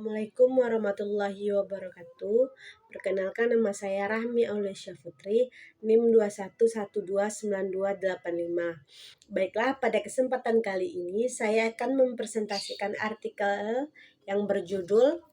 Assalamualaikum warahmatullahi wabarakatuh. Perkenalkan, nama saya Rahmi Aulia Putri, NIM 21129285. Baiklah, pada kesempatan kali ini saya akan mempresentasikan artikel yang berjudul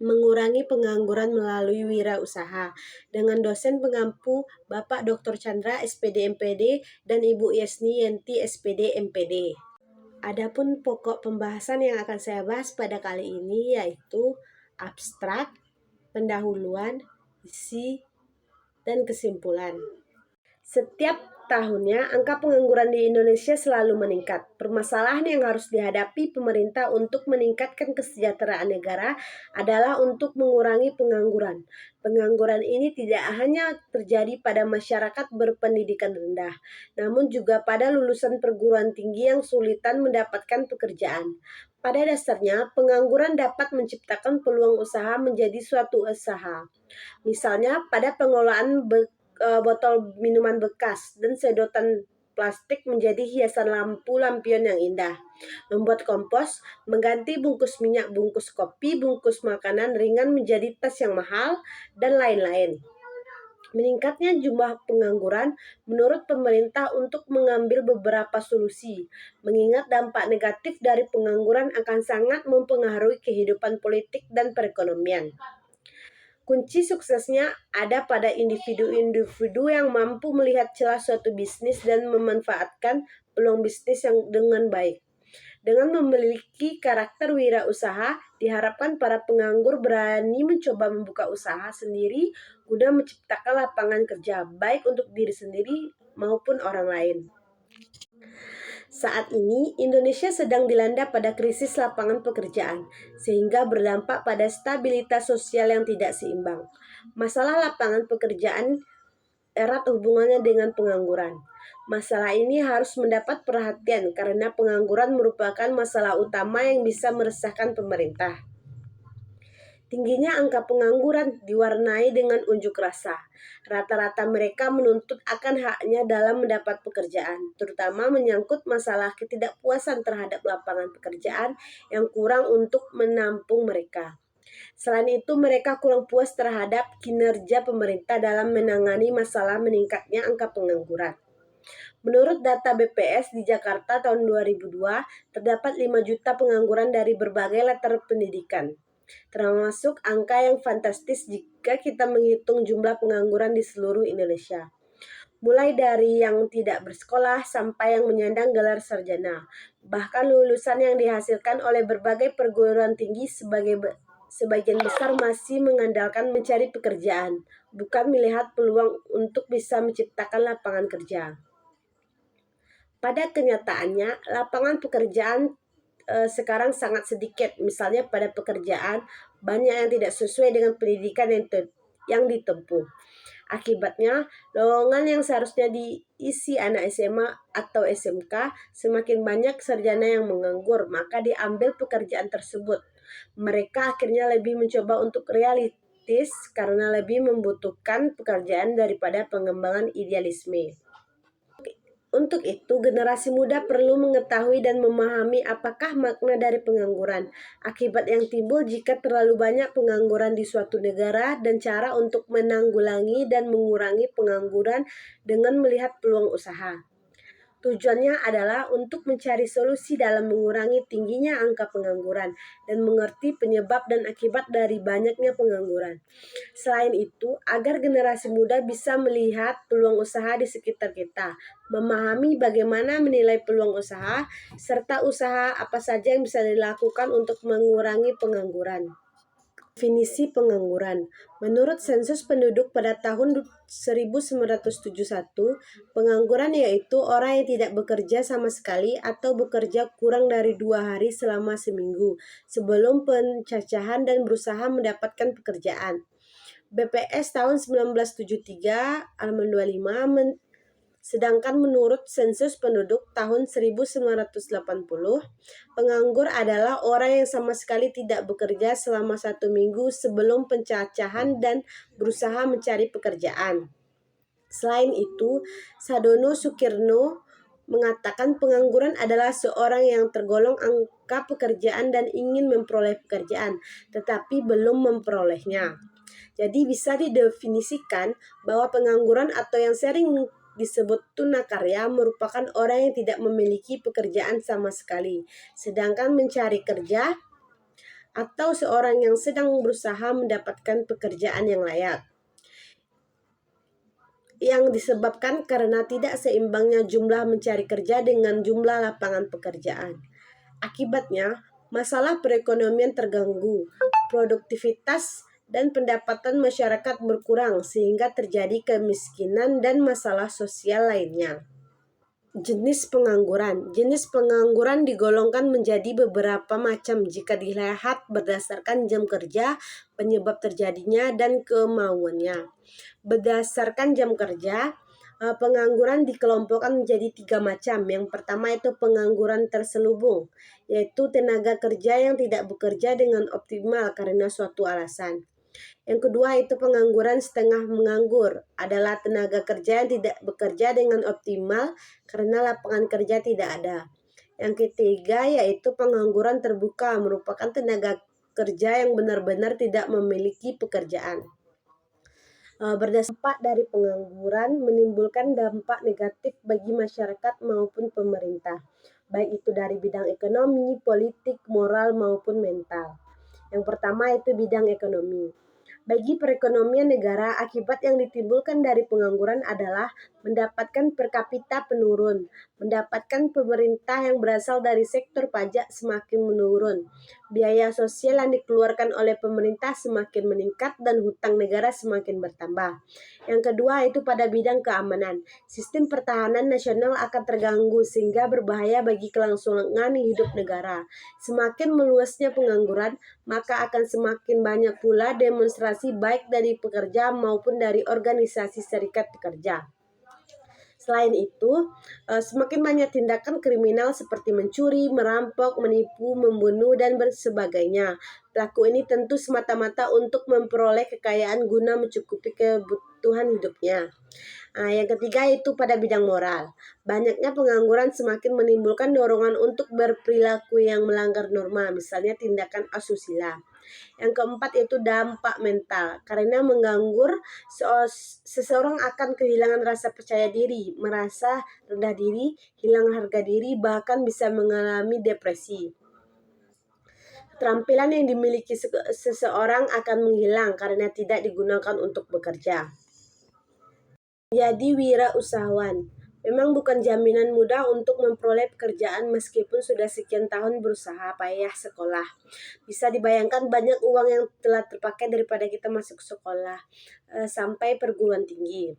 Mengurangi Pengangguran Melalui Wirausaha dengan dosen pengampu Bapak Dr. Chandra SPD MPD dan Ibu Yesni Yenti SPD MPD. Adapun pokok pembahasan yang akan saya bahas pada kali ini yaitu abstrak, pendahuluan, isi, dan kesimpulan. Setiap tahunnya angka pengangguran di Indonesia selalu meningkat. Permasalahan yang harus dihadapi pemerintah untuk meningkatkan kesejahteraan negara adalah untuk mengurangi pengangguran. Pengangguran ini tidak hanya terjadi pada masyarakat berpendidikan rendah, namun juga pada lulusan perguruan tinggi yang sulitan mendapatkan pekerjaan. Pada dasarnya, pengangguran dapat menciptakan peluang usaha menjadi suatu usaha. Misalnya pada pengolahan botol minuman bekas dan sedotan plastik menjadi hiasan lampu lampion yang indah, membuat kompos, mengganti bungkus minyak, bungkus kopi, bungkus makanan ringan menjadi tas yang mahal, dan lain-lain. Meningkatnya jumlah pengangguran menurut pemerintah untuk mengambil beberapa solusi, mengingat dampak negatif dari pengangguran akan sangat mempengaruhi kehidupan politik dan perekonomian. Kunci suksesnya ada pada individu-individu yang mampu melihat celah suatu bisnis dan memanfaatkan peluang bisnis yang dengan baik. Dengan memiliki karakter wirausaha, diharapkan para penganggur berani mencoba membuka usaha sendiri guna menciptakan lapangan kerja, baik untuk diri sendiri maupun orang lain. Saat ini, Indonesia sedang dilanda pada krisis lapangan pekerjaan, sehingga berdampak pada stabilitas sosial yang tidak seimbang. Masalah lapangan pekerjaan erat hubungannya dengan pengangguran. Masalah ini harus mendapat perhatian karena pengangguran merupakan masalah utama yang bisa meresahkan pemerintah. Tingginya angka pengangguran diwarnai dengan unjuk rasa. Rata-rata mereka menuntut akan haknya dalam mendapat pekerjaan, terutama menyangkut masalah ketidakpuasan terhadap lapangan pekerjaan yang kurang untuk menampung mereka. Selain itu, mereka kurang puas terhadap kinerja pemerintah dalam menangani masalah meningkatnya angka pengangguran. Menurut data BPS di Jakarta tahun 2002, terdapat 5 juta pengangguran dari berbagai latar pendidikan. Termasuk angka yang fantastis jika kita menghitung jumlah pengangguran di seluruh Indonesia. Mulai dari yang tidak bersekolah sampai yang menyandang gelar sarjana. Bahkan lulusan yang dihasilkan oleh berbagai perguruan tinggi sebagian besar masih mengandalkan mencari pekerjaan, bukan melihat peluang untuk bisa menciptakan lapangan kerja. Pada kenyataannya, lapangan pekerjaan sekarang sangat sedikit, misalnya pada pekerjaan banyak yang tidak sesuai dengan pendidikan yang ditempuh. Akibatnya, lowongan yang seharusnya diisi anak SMA atau SMK semakin banyak sarjana yang menganggur, maka diambil pekerjaan tersebut. Mereka akhirnya lebih mencoba untuk realistis karena lebih membutuhkan pekerjaan daripada pengembangan idealisme. Untuk itu, generasi muda perlu mengetahui dan memahami apakah makna dari pengangguran, akibat yang timbul jika terlalu banyak pengangguran di suatu negara, dan cara untuk menanggulangi dan mengurangi pengangguran dengan melihat peluang usaha. Tujuannya adalah untuk mencari solusi dalam mengurangi tingginya angka pengangguran dan mengerti penyebab dan akibat dari banyaknya pengangguran. Selain itu, agar generasi muda bisa melihat peluang usaha di sekitar kita, memahami bagaimana menilai peluang usaha, serta usaha apa saja yang bisa dilakukan untuk mengurangi pengangguran. Definisi pengangguran. Menurut sensus penduduk pada tahun 1971, pengangguran yaitu orang yang tidak bekerja sama sekali atau bekerja kurang dari 2 hari selama seminggu sebelum pencacahan dan berusaha mendapatkan pekerjaan. BPS tahun 1973 halaman 25 sedangkan menurut sensus penduduk tahun 1980, penganggur adalah orang yang sama sekali tidak bekerja selama 1 minggu sebelum pencacahan dan berusaha mencari pekerjaan. Selain itu, Sadono Sukirno mengatakan pengangguran adalah seorang yang tergolong angka pekerjaan dan ingin memperoleh pekerjaan, tetapi belum memperolehnya. Jadi bisa didefinisikan bahwa pengangguran atau yang sering disebut tunakarya merupakan orang yang tidak memiliki pekerjaan sama sekali, sedangkan mencari kerja atau seorang yang sedang berusaha mendapatkan pekerjaan yang layak, yang disebabkan karena tidak seimbangnya jumlah mencari kerja dengan jumlah lapangan pekerjaan. Akibatnya, masalah perekonomian terganggu, produktivitas dan pendapatan masyarakat berkurang sehingga terjadi kemiskinan dan masalah sosial lainnya. Jenis pengangguran. Jenis pengangguran digolongkan menjadi beberapa macam jika dilihat berdasarkan jam kerja, penyebab terjadinya, dan kemauannya. Berdasarkan jam kerja, pengangguran dikelompokkan menjadi 3 macam. Yang pertama itu pengangguran terselubung, yaitu tenaga kerja yang tidak bekerja dengan optimal karena suatu alasan. Yang kedua itu pengangguran setengah menganggur, adalah tenaga kerja yang tidak bekerja dengan optimal karena lapangan kerja tidak ada. Yang ketiga yaitu pengangguran terbuka, merupakan tenaga kerja yang benar-benar tidak memiliki pekerjaan. Berdampak dari pengangguran menimbulkan dampak negatif bagi masyarakat maupun pemerintah, baik itu dari bidang ekonomi, politik, moral maupun mental. Yang pertama itu bidang ekonomi. Bagi perekonomian negara, akibat yang ditimbulkan dari pengangguran adalah mendapatkan per kapita penurun, mendapatkan pemerintah yang berasal dari sektor pajak semakin menurun, biaya sosial yang dikeluarkan oleh pemerintah semakin meningkat, dan hutang negara semakin bertambah. Yang kedua itu pada bidang keamanan. Sistem pertahanan nasional akan terganggu sehingga berbahaya bagi kelangsungan hidup negara. Semakin meluasnya pengangguran, maka akan semakin banyak pula demonstrasi baik dari pekerja maupun dari organisasi serikat pekerja. Selain itu, semakin banyak tindakan kriminal seperti mencuri, merampok, menipu, membunuh, dan sebagainya. Pelaku ini tentu semata-mata untuk memperoleh kekayaan guna mencukupi kebutuhan hidupnya. Yang ketiga itu pada bidang moral. Banyaknya pengangguran semakin menimbulkan dorongan untuk berperilaku yang melanggar norma, misalnya tindakan asusila. Yang keempat itu dampak mental. Karena menganggur, seseorang akan kehilangan rasa percaya diri, merasa rendah diri, hilang harga diri, bahkan bisa mengalami depresi. Keterampilan yang dimiliki seseorang akan menghilang karena tidak digunakan untuk bekerja. Jadi wirausahawan memang bukan jaminan mudah untuk memperoleh pekerjaan meskipun sudah sekian tahun berusaha payah sekolah. Bisa dibayangkan banyak uang yang telah terpakai daripada kita masuk sekolah sampai perguruan tinggi.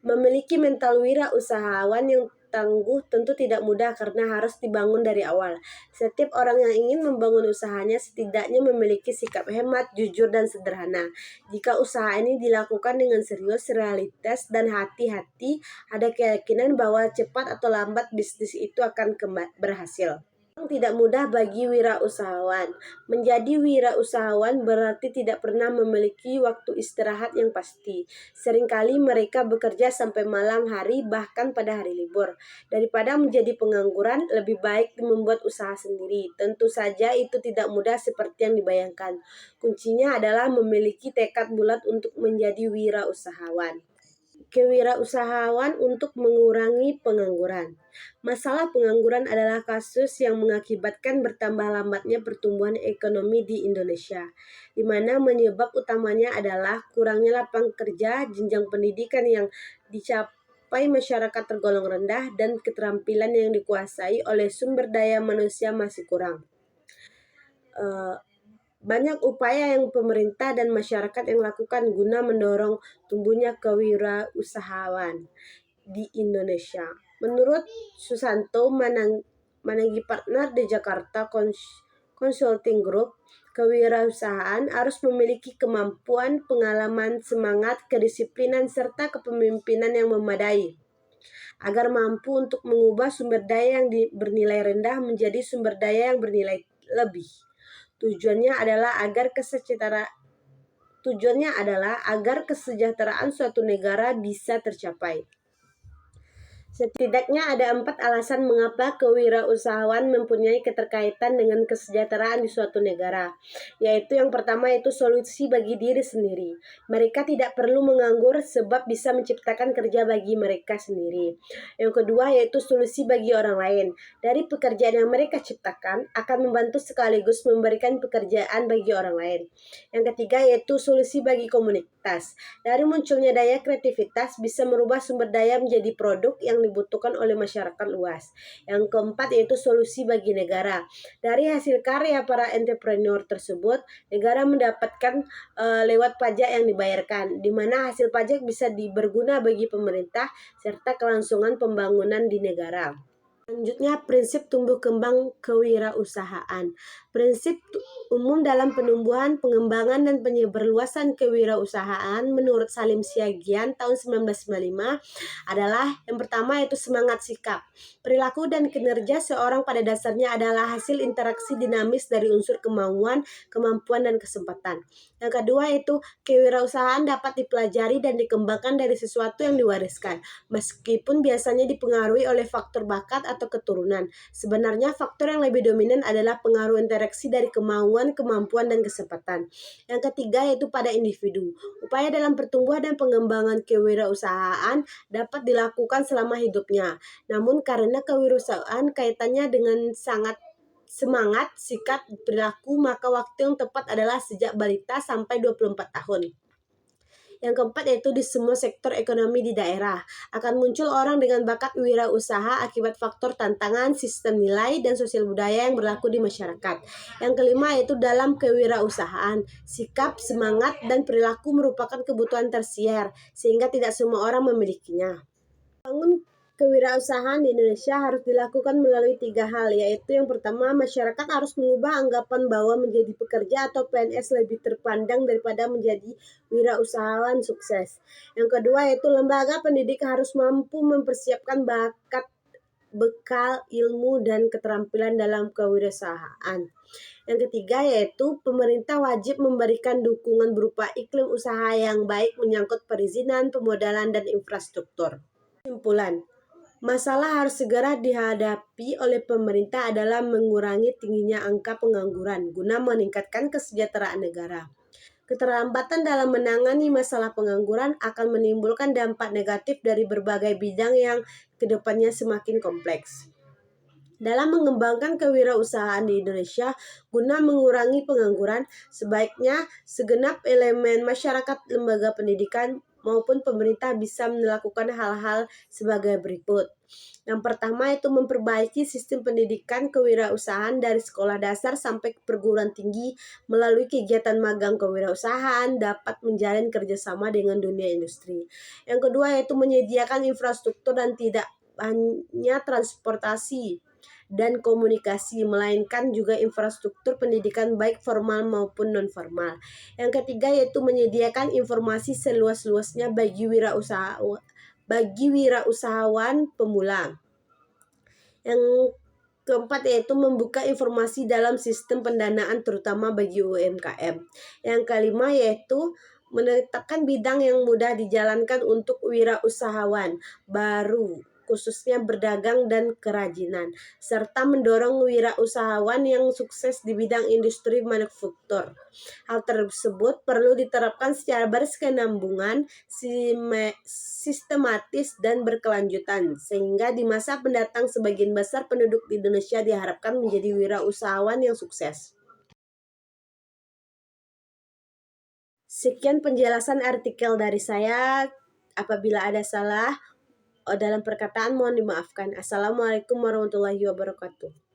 Memiliki mental wirausahawan yang tangguh tentu tidak mudah karena harus dibangun dari awal. Setiap orang yang ingin membangun usahanya setidaknya memiliki sikap hemat, jujur, dan sederhana. Jika usaha ini dilakukan dengan serius, realitas, dan hati-hati, ada keyakinan bahwa cepat atau lambat bisnis itu akan berhasil. Tidak mudah bagi wirausahawan. Menjadi wirausahawan berarti tidak pernah memiliki waktu istirahat yang pasti. Seringkali mereka bekerja sampai malam hari, bahkan pada hari libur. Daripada menjadi pengangguran, lebih baik membuat usaha sendiri. Tentu saja itu tidak mudah seperti yang dibayangkan. Kuncinya adalah memiliki tekad bulat untuk menjadi wirausahawan. Kewirausahaan untuk mengurangi pengangguran. Masalah pengangguran adalah kasus yang mengakibatkan bertambah lambatnya pertumbuhan ekonomi di Indonesia, di mana penyebab utamanya adalah kurangnya lapangan kerja, jenjang pendidikan yang dicapai masyarakat tergolong rendah, dan keterampilan yang dikuasai oleh sumber daya manusia masih kurang. Banyak upaya yang pemerintah dan masyarakat yang lakukan guna mendorong tumbuhnya kewirausahaan di Indonesia. Menurut Susanto Managi Partner di Jakarta Consulting Group, kewirausahaan harus memiliki kemampuan, pengalaman, semangat, kedisiplinan, serta kepemimpinan yang memadai agar mampu untuk mengubah sumber daya yang bernilai rendah menjadi sumber daya yang bernilai lebih. Tujuannya adalah agar kesejahteraan suatu negara bisa tercapai. Setidaknya ada 4 alasan mengapa kewirausahaan mempunyai keterkaitan dengan kesejahteraan di suatu negara. Yaitu yang pertama itu solusi bagi diri sendiri. Mereka tidak perlu menganggur sebab bisa menciptakan kerja bagi mereka sendiri. Yang kedua yaitu solusi bagi orang lain. Dari pekerjaan yang mereka ciptakan akan membantu sekaligus memberikan pekerjaan bagi orang lain. Yang ketiga yaitu solusi bagi komunitas. Dari munculnya daya kreativitas bisa merubah sumber daya menjadi produk yang dibutuhkan oleh masyarakat luas. Yang keempat yaitu solusi bagi negara. Dari hasil karya para entrepreneur tersebut, negara mendapatkan lewat pajak yang dibayarkan, di mana hasil pajak bisa berguna bagi pemerintah serta kelangsungan pembangunan di negara. Selanjutnya, prinsip tumbuh kembang kewirausahaan. Prinsip umum dalam penumbuhan, pengembangan, dan penyebarluasan kewirausahaan menurut Salim Siagian tahun 1995 adalah yang pertama yaitu semangat sikap. Perilaku dan kinerja seorang pada dasarnya adalah hasil interaksi dinamis dari unsur kemauan, kemampuan, dan kesempatan. Yang kedua yaitu kewirausahaan dapat dipelajari dan dikembangkan dari sesuatu yang diwariskan, meskipun biasanya dipengaruhi oleh faktor bakat atau keturunan. Sebenarnya faktor yang lebih dominan adalah pengaruh interaksi dari kemauan, kemampuan, dan kesempatan. Yang ketiga yaitu pada individu. Upaya dalam pertumbuhan dan pengembangan kewirausahaan dapat dilakukan selama hidupnya. Namun karena kewirausahaan kaitannya dengan semangat, sikap, perilaku, maka waktu yang tepat adalah sejak balita sampai 24 tahun. Yang keempat yaitu di semua sektor ekonomi di daerah akan muncul orang dengan bakat wirausaha akibat faktor tantangan, sistem nilai, dan sosial budaya yang berlaku di masyarakat. Yang kelima yaitu dalam kewirausahaan, sikap, semangat, dan perilaku merupakan kebutuhan tersier sehingga tidak semua orang memilikinya. Bangun kewirausahaan di Indonesia harus dilakukan melalui 3 hal, yaitu yang pertama, masyarakat harus mengubah anggapan bahwa menjadi pekerja atau PNS lebih terpandang daripada menjadi wirausahawan sukses. Yang kedua yaitu lembaga pendidik harus mampu mempersiapkan bakat, bekal, ilmu, dan keterampilan dalam kewirausahaan. Yang ketiga yaitu pemerintah wajib memberikan dukungan berupa iklim usaha yang baik menyangkut perizinan, pemodalan, dan infrastruktur. Kesimpulan, masalah harus segera dihadapi oleh pemerintah adalah mengurangi tingginya angka pengangguran guna meningkatkan kesejahteraan negara. Keterlambatan dalam menangani masalah pengangguran akan menimbulkan dampak negatif dari berbagai bidang yang kedepannya semakin kompleks. Dalam mengembangkan kewirausahaan di Indonesia guna mengurangi pengangguran, sebaiknya segenap elemen masyarakat, lembaga pendidikan, maupun pemerintah bisa melakukan hal-hal sebagai berikut. Yang pertama itu memperbaiki sistem pendidikan kewirausahaan dari sekolah dasar sampai ke perguruan tinggi melalui kegiatan magang kewirausahaan dapat menjalin kerjasama dengan dunia industri. Yang kedua yaitu menyediakan infrastruktur dan tidak hanya transportasi dan komunikasi, melainkan juga infrastruktur pendidikan baik formal maupun non-formal. Yang ketiga yaitu menyediakan informasi seluas-luasnya bagi wirausahawan pemula. Yang keempat yaitu membuka informasi dalam sistem pendanaan terutama bagi UMKM. Yang kelima yaitu menetapkan bidang yang mudah dijalankan untuk wirausahawan baru, khususnya berdagang dan kerajinan, serta mendorong wirausahawan yang sukses di bidang industri manufaktur. Hal tersebut perlu diterapkan secara berkesinambungan, sistematis, dan berkelanjutan, sehingga di masa mendatang sebagian besar penduduk di Indonesia diharapkan menjadi wirausahawan yang sukses. Sekian penjelasan artikel dari saya. Apabila ada salah dalam perkataan mohon dimaafkan. Assalamualaikum warahmatullahi wabarakatuh.